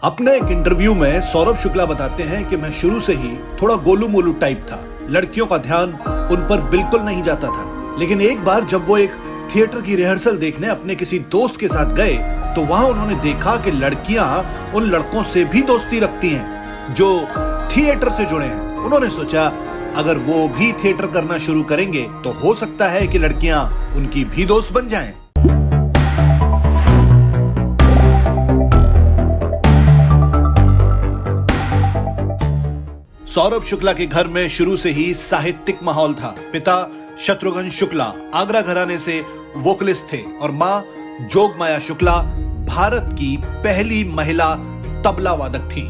अपने एक इंटरव्यू में सौरभ शुक्ला बताते हैं कि मैं शुरू से ही थोड़ा गोलू मोलू टाइप था। लड़कियों का ध्यान उन पर बिल्कुल नहीं जाता था। लेकिन एक बार जब वो एक थिएटर की रिहर्सल देखने अपने किसी दोस्त के साथ गए तो वहां उन्होंने देखा कि लड़कियां उन लड़कों से भी दोस्ती रखती हैं जो थिएटर से जुड़े हैं। उन्होंने सोचा अगर वो भी थिएटर करना शुरू करेंगे तो हो सकता है कि लड़कियां उनकी भी दोस्त बन जाएं। सौरभ शुक्ला के घर में शुरू से ही साहित्यिक माहौल था। पिता शत्रुघ्न शुक्ला आगरा घराने से वोकलिस्ट थे और मां जोगमाया शुक्ला भारत की पहली महिला तबला वादक थी।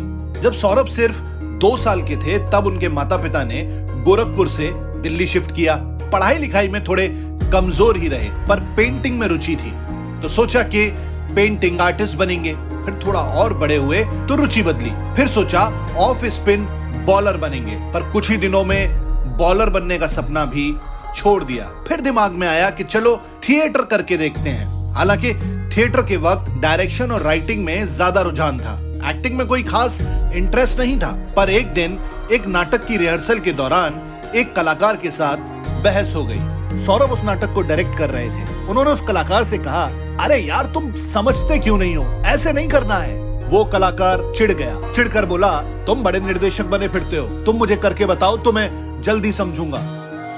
जब सौरभ सिर्फ 2 साल के थे तब उनके माता पिता ने गोरखपुर से दिल्ली शिफ्ट किया। पढ़ाई लिखाई में थोड़े कमजोर ही रहे पर पेंटिंग में रुचि थी तो सोचा कि पेंटिंग आर्टिस्ट बनेंगे। फिर थोड़ा और बड़े हुए तो रुचि बदली। फिर सोचा ऑफ स्पिन बॉलर बनेंगे पर कुछ ही दिनों में बॉलर बनने का सपना भी छोड़ दिया। फिर दिमाग में आया कि चलो थिएटर करके देखते हैं। हालांकि थिएटर के वक्त डायरेक्शन और राइटिंग में ज्यादा रुझान था। एक्टिंग में कोई खास इंटरेस्ट नहीं था। पर एक दिन एक नाटक की रिहर्सल के दौरान एक कलाकार के साथ बहस हो गई। सौरभ उस नाटक को डायरेक्ट कर रहे थे। उन्होंने उस कलाकार से कहा, अरे यार तुम समझते क्यों नहीं हो, ऐसे नहीं करना है। वो कलाकार चिढ़ गया। चिढ़कर बोला, तुम बड़े निर्देशक बने फिरते हो, तुम मुझे करके बताओ तो मैं जल्दी समझूंगा।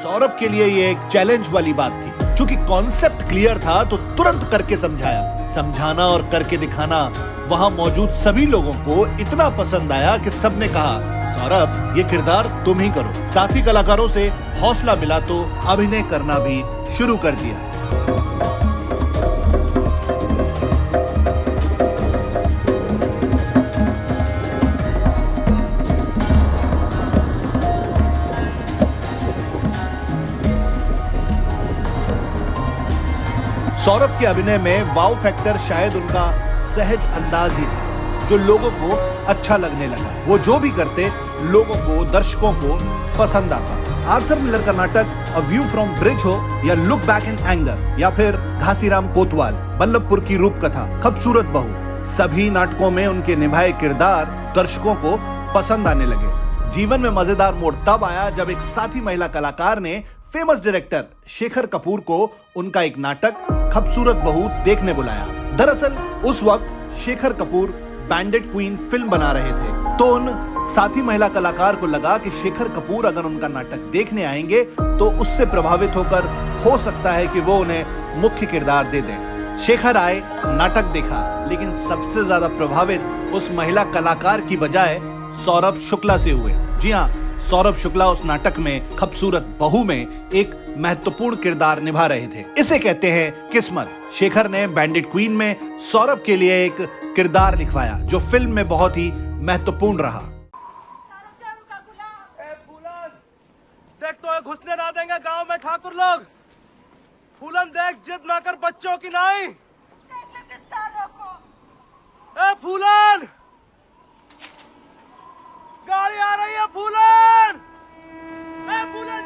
सौरभ के लिए ये एक चैलेंज वाली बात थी। चूंकि कॉन्सेप्ट क्लियर था तो तुरंत करके समझाया। समझाना और करके दिखाना वहां मौजूद सभी लोगों को इतना पसंद आया कि सबने कहा, सौरभ ये किरदार तुम ही करो। साथी कलाकारों से हौसला मिला तो अभिनय करना भी शुरू कर दिया। सौरभ के अभिनय में वाव फैक्टर शायद उनका सहज अंदाज ही था जो लोगों को अच्छा लगने लगा। वो जो भी करते लोगों को, दर्शकों को पसंद आता। आर्थर मिलर का नाटक अ व्यू फ्रॉम ब्रिज हो या लुक बैक इन एंगर या फिर घासीराम कोतवाल, बल्लभपुर की रूपकथा, खूबसूरत बहू, सभी नाटकों में उनके निभाए किरदार दर्शकों को पसंद आने लगे। जीवन में मजेदार मोड़ तब आया जब एक साथी महिला कलाकार ने फेमस डायरेक्टर शेखर कपूर को उनका एक नाटक खूबसूरत बहू देखने बुलाया। दरअसल उस वक्त शेखर कपूर बैंडेड क्वीन फिल्म बना रहे थे तो उन साथी महिला कलाकार को लगा कि शेखर कपूर अगर उनका नाटक देखने आएंगे तो उससे प्रभावित होकर हो सकता है कि वो उन्हें मुख्य किरदार दे दें। शेखर आए, नाटक देखा, लेकिन सबसे ज्यादा प्रभावित उस महिला कलाकार की बजाय सौरभ शुक्ला से हुए। जी हाँ, सौरभ शुक्ला उस नाटक में खूबसूरत बहू में एक महत्वपूर्ण किरदार निभा रहे थे। इसे कहते हैं किस्मत। शेखर ने बैंडेड क्वीन में सौरभ के लिए एक किरदार लिखवाया जो फिल्म में बहुत ही महत्वपूर्ण रहा। देख तो घुसने ना देंगे गांव में ठाकुर लोग। फूलन देख, जिद ना कर बच्चों की नाई। ए फूलन, गाड़ी आ रही है फूलन। ए फूलन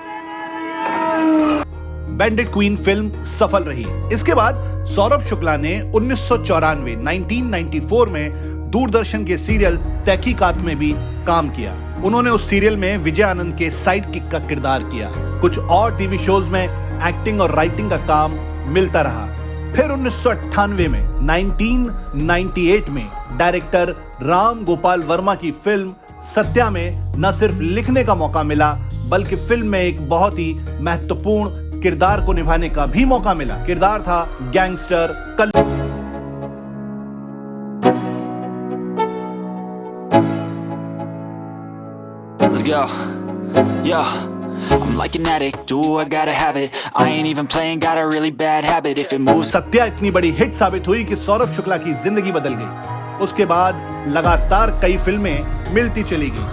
बैंडेड क्वीन फिल्म सफल रही। इसके बाद सौरभ शुक्ला ने 1994 में दूरदर्शन के सीरियल तहकीकात में भी काम किया। उन्होंने उस सीरियल में विजय आनंद के साइड किक का किरदार किया। कुछ और टीवी शोज में एक्टिंग और राइटिंग का काम मिलता रहा। फिर 1998 में 1998 में डायरेक्टर राम गोपाल वर्मा की फिल्म सत्या में न सिर्फ लिखने का मौका मिला बल्कि फिल्म में एक बहुत ही महत्वपूर्ण किरदार को निभाने का भी मौका मिला। किरदार था gangster Kallu. Let's go. Yo, I'm like an addict, do I gotta have it. I ain't even playing, got a really bad habit. If it moves. Satya इतनी बड़ी हिट साबित हुई कि सौरभ शुक्ला की जिंदगी बदल गई। उसके बाद लगातार कई फिल्में मिलती चली गई।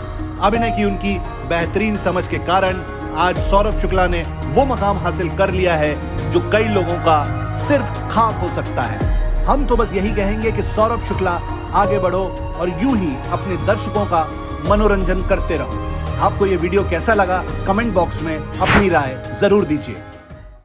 अभिनय की उनकी बेहतरीन समझ के कारण आज सौरभ शुक्ला ने वो मकाम हासिल कर लिया है जो कई लोगों का सिर्फ ख्वाब हो सकता है। हम तो बस यही कहेंगे कि सौरभ शुक्ला आगे बढ़ो और यूं ही अपने दर्शकों का मनोरंजन करते रहो। आपको ये वीडियो कैसा लगा कमेंट बॉक्स में अपनी राय जरूर दीजिए।